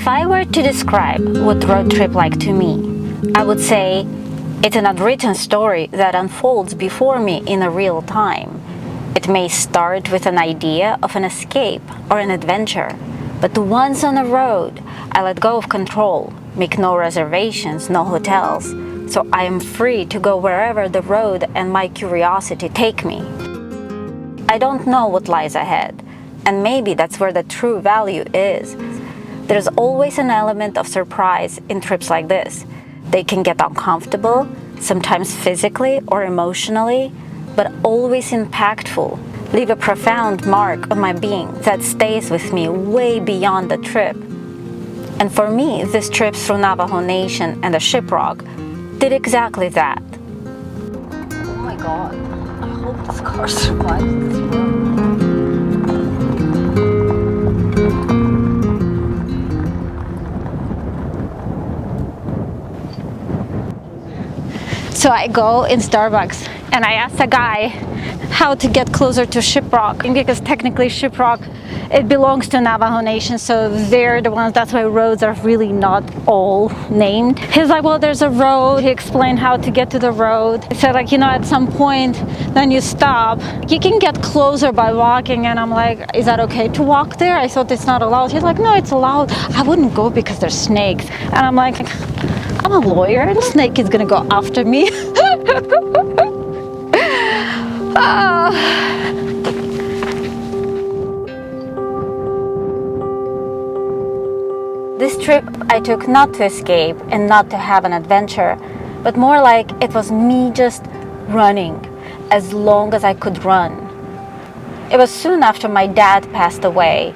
If I were to describe what road trip like to me, I would say it's an unwritten story that unfolds before me in a real time. It may start with an idea of an escape or an adventure, but once on the road, I let go of control, make no reservations, no hotels, so I am free to go wherever the road and my curiosity take me. I don't know what lies ahead, and maybe that's where the true value is. There's always an element of surprise in trips like this. They can get uncomfortable, sometimes physically or emotionally, but always impactful, leave a profound mark on my being that stays with me way beyond the trip. And for me, this trip through Navajo Nation and the Shiprock did exactly that. Oh my God, I hope this car survives this road. So I go in Starbucks and I ask a guy how to get closer to Shiprock, because technically Shiprock, it belongs to Navajo Nation, so they're the ones, that's why roads are really not all named. He's like, well, there's a road. He explained how to get to the road. He said, like, you know, at some point, then you stop. You can get closer by walking, and I'm like, is that okay to walk there? I thought it's not allowed. He's like, no, it's allowed. I wouldn't go because there's snakes. And I'm like, I'm a lawyer, and a snake is gonna go after me. This trip I took not to escape and not to have an adventure, but more like it was me just running as long as I could run. It was soon after my dad passed away.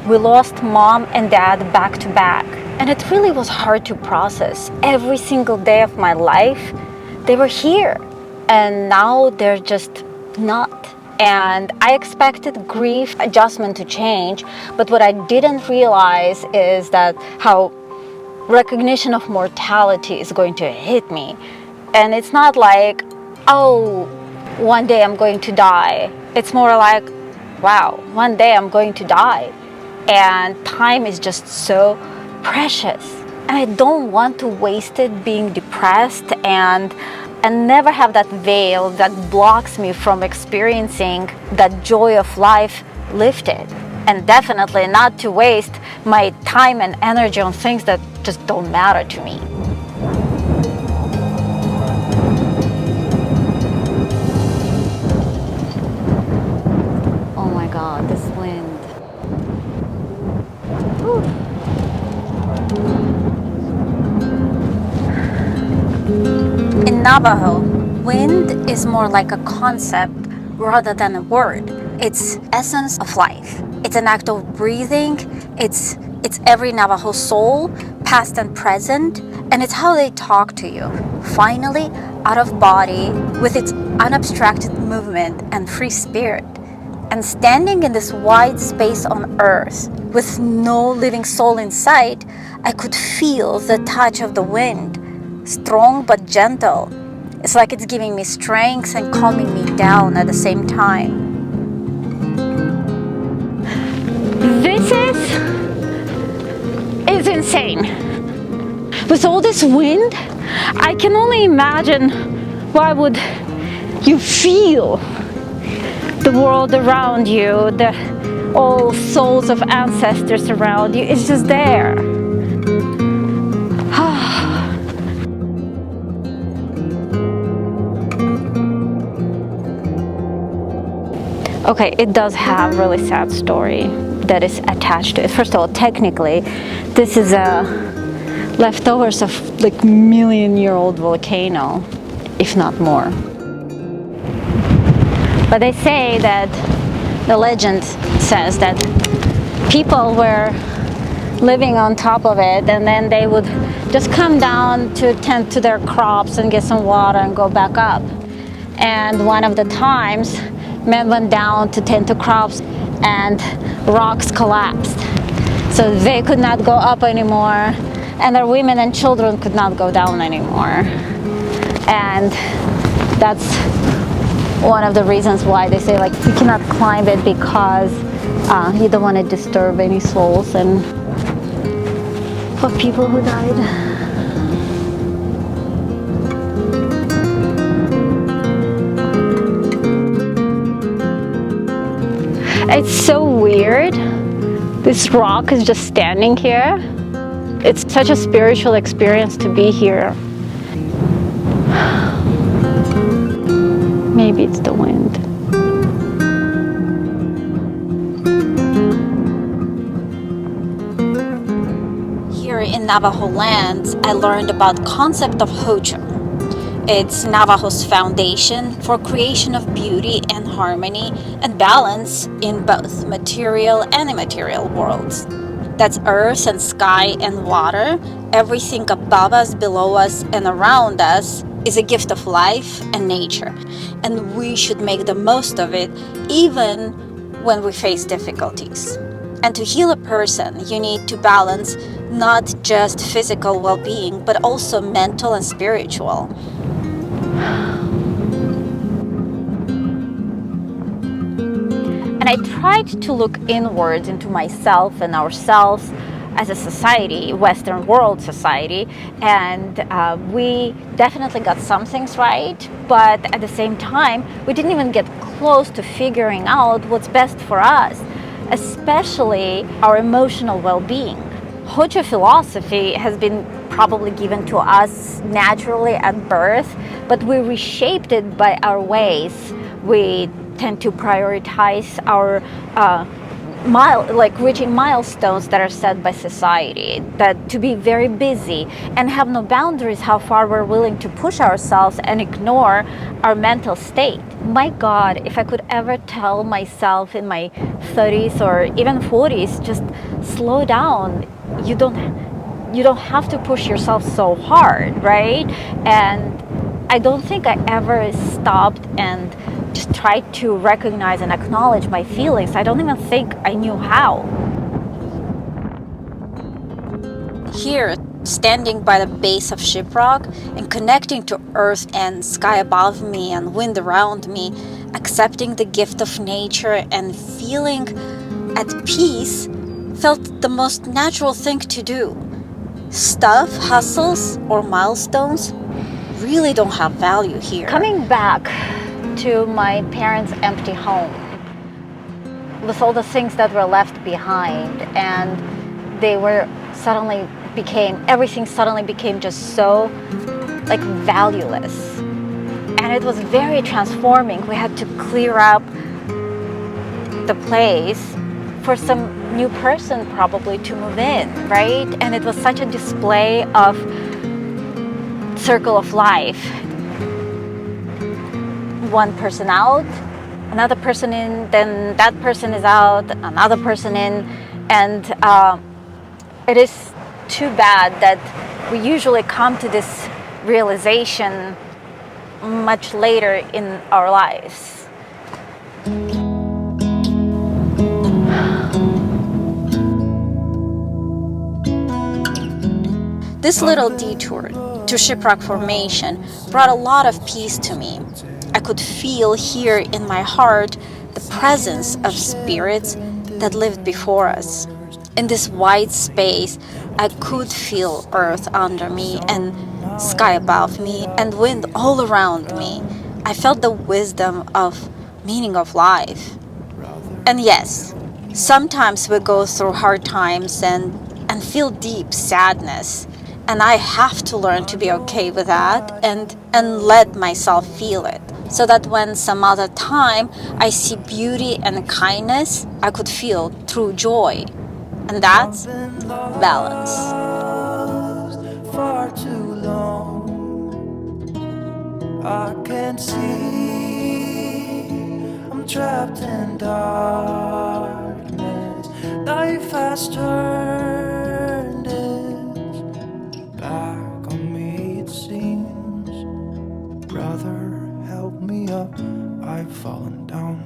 We lost mom and dad back to back, and it really was hard to process. Every single day of my life, they were here, and now they're just not. And I expected grief adjustment to change, but what I didn't realize is that how recognition of mortality is going to hit me. And it's not like, oh, one day I'm going to die. It's more like, wow, one day I'm going to die. And time is just so precious. And I don't want to waste it being depressed and never have that veil that blocks me from experiencing that joy of life lifted. And definitely not to waste my time and energy on things that just don't matter to me. Oh my God, this wind. Whew. In Navajo, wind is more like a concept rather than a word. It's essence of life. It's an act of breathing. It's every Navajo soul, past and present, and it's how they talk to you. Finally, out of body, with its unabstracted movement and free spirit. And standing in this wide space on earth, with no living soul in sight, I could feel the touch of the wind. Strong but gentle. It's like it's giving me strength and calming me down at the same time. This is insane. With all this wind, I can only imagine why would you feel the world around you, all souls of ancestors around you. It's just there. Okay, it does have a really sad story that is attached to it. First of all, technically, this is leftovers of like million-year-old volcano, if not more. But they say that the legend says that people were living on top of it, and then they would just come down to tend to their crops and get some water and go back up. And one of the times, men went down to tend to crops and rocks collapsed. So they could not go up anymore, and their women and children could not go down anymore. And that's one of the reasons why they say, like, you cannot climb it, because you don't want to disturb any souls. And for people who died. It's so weird. This rock is just standing here. It's such a spiritual experience to be here. Maybe it's the wind. Here in Navajo lands, I learned about the concept of Hózhŭ. It's Navajo's foundation for creation of beauty and harmony and balance in both material and immaterial worlds. That's earth and sky and water. Everything above us, below us, and around us is a gift of life and nature. And we should make the most of it even when we face difficulties. And to heal a person, you need to balance not just physical well-being, but also mental and spiritual. And I tried to look inwards into myself and ourselves as a society, Western world society, and we definitely got some things right, but at the same time, we didn't even get close to figuring out what's best for us, especially our emotional well-being. Hózhŭ philosophy has been probably given to us naturally at birth, but we reshaped it by our ways. We tend to prioritize our reaching milestones that are set by society, that to be very busy and have no boundaries how far we're willing to push ourselves and ignore our mental state. My God, if I could ever tell myself in my 30s or even 40s, just slow down. You don't have to push yourself so hard, right? And I don't think I ever stopped and just tried to recognize and acknowledge my feelings. I don't even think I knew how. Here, standing by the base of Shiprock and connecting to earth and sky above me and wind around me, accepting the gift of nature and feeling at peace felt the most natural thing to do. Stuff, hustles, or milestones really don't have value here. Coming back to my parents' empty home with all the things that were left behind, and everything suddenly became just so valueless, and it was very transforming. We had to clear up the place for some new person probably to move in, right? And it was such a display of circle of life. One person out, another person in, then that person is out, another person in, and it is too bad that we usually come to this realization much later in our lives. This little detour to Shiprock formation brought a lot of peace to me. I could feel here in my heart the presence of spirits that lived before us. In this wide space, I could feel earth under me and sky above me and wind all around me. I felt the wisdom of meaning of life. And yes, sometimes we go through hard times and feel deep sadness. And I have to learn to be okay with that and let myself feel it, so that when some other time I see beauty and kindness, I could feel true joy. And that's balance. Far too long, I can't see. I'm trapped in darkness. Life has turned its back on me, it seems. Brother, help me up, I've fallen down.